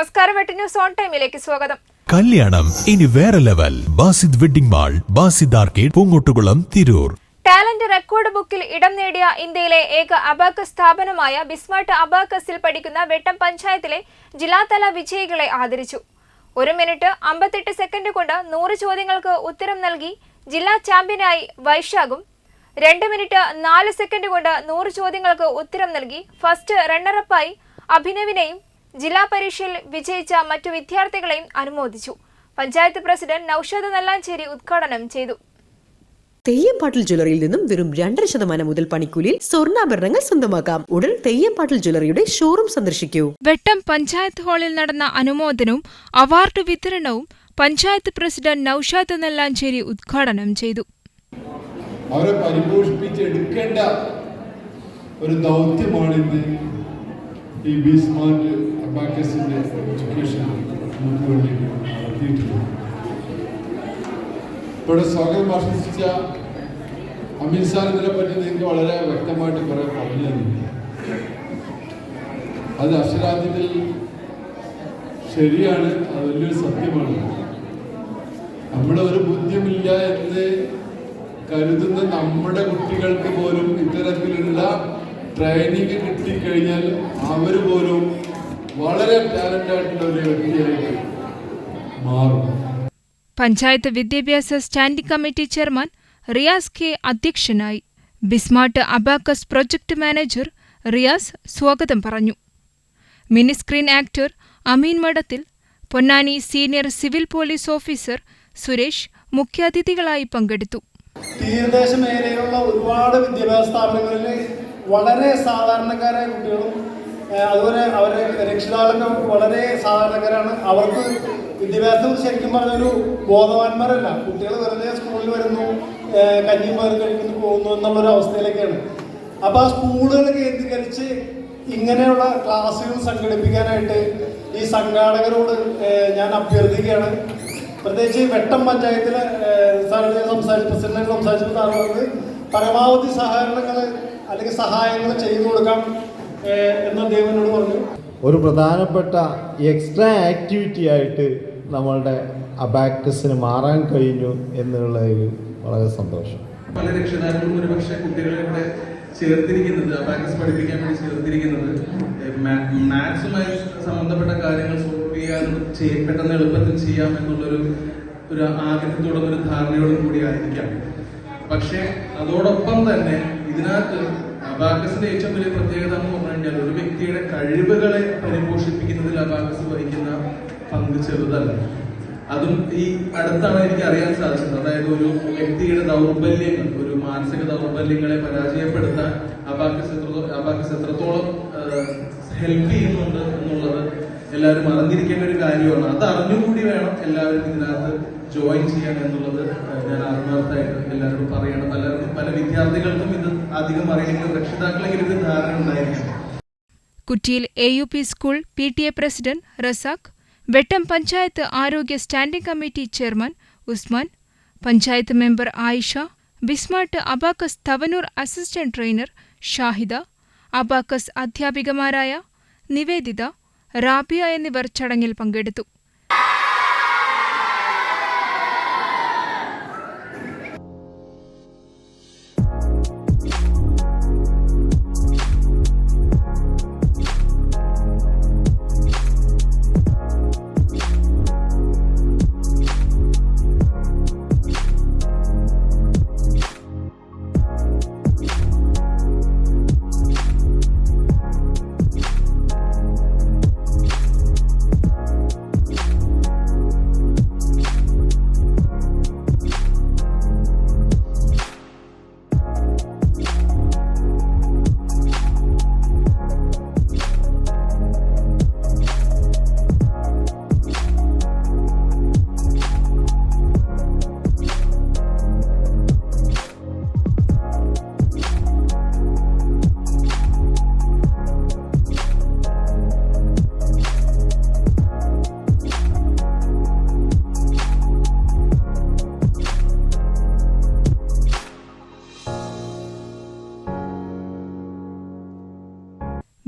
നമസ്കാരം, വെട്ട് news on ടൈമിലേക്ക് സ്വാഗതം. കല്യാണം ഇനി വേറെ level. Basid wedding mall, Basid arcade, Poongottukulam, Tirur. Talent record ബുക്കിൽ ഇടം നേടിയ ഇന്ത്യയിലെ ഏക അബാക്കസ് സ്ഥാപനമായ ബിസ്മാർട്ട് അബാക്കസിൽ പഠിക്കുന്ന വെട്ടം പഞ്ചായത്തിലെ ജില്ലാതല വിജയികളെ ആദരിച്ചു. 1 മിനിറ്റ് 58 സെക്കൻഡ് കൊണ്ട് 100 ചോദ്യങ്ങൾക്ക് ഉത്തരം നൽകി ജില്ലാ ചാമ്പ്യനായി വൈശാഖും, 2 മിനിറ്റ് 4 സെക്കൻഡ് കൊണ്ട് 100 ചോദ്യങ്ങൾക്ക് ഉത്തരം നൽകി ഫസ്റ്റ് റണ്ണറപ്പായി അഭിനവിനെയും ജില്ലാ പരീക്ഷയിൽ വിജയിച്ച മറ്റു വിദ്യാർത്ഥികളെയും അനുമോദിച്ചു. പഞ്ചായത്ത് പ്രസിഡന്റ് നൌഷാദ് നല്ലാഞ്ചേരി ഉദ്ഘാടനം ചെയ്തു. തെയ്യംപാട്ടിൽ ജ്വല്ലറിയിൽ നിന്നും വെറും 2% മുതൽ പണിക്കൂലിയിൽ സ്വർണ്ണാഭരണങ്ങൾ സ്വന്തമാക്കാം. ഉടൻ തെയ്യംപാട്ടിൽ ജ്വല്ലറിയുടെ ഷോറൂം സന്ദർശിക്കൂ. വെട്ടം പഞ്ചായത്ത് ഹാളിൽ നടന്ന അനുമോദനവും അവാർഡ് വിതരണവും പഞ്ചായത്ത് പ്രസിഡന്റ് നൌഷാദ് നല്ലാഞ്ചേരി ഉദ്ഘാടനം ചെയ്തു. അവരെ പരിപോഷിപ്പിച്ചെടുക്കേണ്ട ഒരു ദൗത്യമാണിന്ന് ഈ ബിസ്മാർട്ട് അബാക്കസിന്റെ എഡ്യൂക്കേഷൻ നമുക്ക് വേണ്ടി നടത്തിയിട്ടുള്ളത്. ഇവിടെ സ്വാഗതം ആശംസിച്ച അമീൻ സാർ ഇതിനെ പറ്റി നിങ്ങൾക്ക് വളരെ വ്യക്തമായിട്ട് കുറെ പറഞ്ഞു തന്നിട്ടുണ്ട്. അത് അക്ഷരാർത്ഥത്തിൽ ശരിയാണ്, അത് വലിയൊരു സത്യമാണ്. നമ്മുടെ ഒരു ബുദ്ധിമില്ല എന്ന് കരുതുന്ന നമ്മുടെ കുട്ടികൾക്ക് പോലും ഇത്തരത്തിലുള്ള ട്രെയിനിങ് കിട്ടിക്കഴിഞ്ഞാൽ അവർ പോലും വളരെ ടാലന്റായിട്ടുള്ള ഒരു വ്യക്തിയായിട്ട് മാറും. പഞ്ചായത്ത് വിദ്യാഭ്യാസ standing committee chairman Riyas K അധ്യക്ഷനായി. BSmart abacus project manager Riyas സ്വാഗതം പറഞ്ഞു. Mini screen actor Ameen Madathil, Ponnani senior civil police officer Suresh മുഖ്യാതിഥികളായി പങ്കെടുത്തു. തീരദേശ മേഖലയിലുള്ള ഒരുപാട് വിദ്യാഭ്യാസ സ്ഥാപനങ്ങളിൽ വളരെ സാധാരണക്കാരായ കുട്ടികളും അതുപോലെ അവരുടെ രക്ഷിതാക്കളൊക്കെ വളരെ സാധാരണക്കാരാണ്. അവർക്ക് വിദ്യാഭ്യാസത്തിൽ ശരിക്കും പറഞ്ഞൊരു ബോധവാന്മാരല്ല. കുട്ടികൾ വെറുതെ സ്കൂളിൽ വരുന്നു, കഞ്ഞിയും പയറും കഴിക്കുന്നു, പോകുന്നു എന്നുള്ളൊരു അവസ്ഥയിലേക്കാണ്. അപ്പോൾ ആ സ്കൂളുകൾ കേന്ദ്രീകരിച്ച് ഇങ്ങനെയുള്ള ക്ലാസ്സുകൾ സംഘടിപ്പിക്കാനായിട്ട് ഈ സംഘാടകരോട് ഞാൻ അഭ്യർത്ഥിക്കുകയാണ്. പ്രത്യേകിച്ച് വെട്ടം പഞ്ചായത്തിലെ പ്രസിഡന്റ് സംസാരിച്ചപ്പോൾ താങ്കൾ പരമാവധി സഹകരണങ്ങൾ അല്ലെങ്കിൽ സഹായങ്ങൾ ചെയ്തു കൊടുക്കാം എന്ന് ദേവനോട് പറഞ്ഞു. ഒരു പ്രധാനപ്പെട്ട എക്സ്ട്രാ ആക്ടിവിറ്റി ആയിട്ട് നമ്മളുടെ അബാക്കസിന് മാറാൻ കഴിഞ്ഞു എന്നുള്ളതിൽ വളരെ സന്തോഷം. പല രക്ഷിതാക്കളും ഒരുപക്ഷെ കുട്ടികളെ ഇവിടെ ചേർത്തിരിക്കുന്നത്, അബാക്കസ് പഠിപ്പിക്കാൻ വേണ്ടി ചേർത്തിരിക്കുന്നത് മാത്സുമായി സംബന്ധപ്പെട്ട കാര്യങ്ങൾ സോൾവ് ചെയ്യാനും പെട്ടെന്ന് എളുപ്പത്തിൽ ചെയ്യാം എന്നുള്ളൊരു ആഗ്രഹത്തോടും ഒരു ധാരണയോടും കൂടി ആയിരിക്കാം. പക്ഷെ അതോടൊപ്പം തന്നെ ഇതിനകത്ത് അബാക്കസിന്റെ ഏറ്റവും വലിയ പ്രത്യേകത എന്ന് പറഞ്ഞു കഴിഞ്ഞാൽ ഒരു വ്യക്തിയുടെ കഴിവുകളെ പരിപോഷിപ്പിക്കുന്നതിൽ അബാക്കസ് വഹിക്കുന്ന പങ്ക് ചെറുതല്ല. അതും ഈ അടുത്താണ് എനിക്ക് അറിയാൻ സാധിച്ചത്. അതായത് ഒരു വ്യക്തിയുടെ ദൗർബല്യങ്ങൾ, ഒരു മാനസിക ദൗർബല്യങ്ങളെ പരാജയപ്പെടുത്താൻ അബാക്കസ് എത്രത്തോളം ഹെൽപ്പ് ചെയ്യുന്നുണ്ട് എന്നുള്ളത് എല്ലാവരും അറിഞ്ഞിരിക്കേണ്ട ഒരു കാര്യമാണ്. അത് അറിഞ്ഞുകൂടി വേണം എല്ലാവരും ഇതിനകത്ത് ജോയിൻ ചെയ്യാൻ എന്നുള്ളത് ഞാൻ ആത്മാർത്ഥമായിട്ട് എല്ലാവരോടും പറയണം. പല വിദ്യാർത്ഥികൾക്കും ഇത് അധികം അറിയില്ലെങ്കിലും രക്ഷിതാക്കളെങ്കിലും ഇത് ധാരണ ഉണ്ടായിരിക്കണം. കുറ്റിയിൽ AUP school PTA president Razak, Vettam panchayat ആരോഗ്യ standing committee chairman Usman, panchayat member Ayisha, BSmart abacus Thavanur assistant trainer Shahida, abacus അധ്യാപികമാരായ നിവേദിത, റാബിയ എന്നിവർ ചടങ്ങിൽ പങ്കെടുത്തു.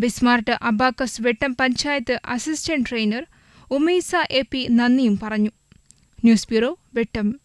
BSmart abacus Vettam panchayat assistant trainer Umaisa AP നന്ദിയും പറഞ്ഞു. ന്യൂസ് ബ്യൂറോ, വെട്ടം.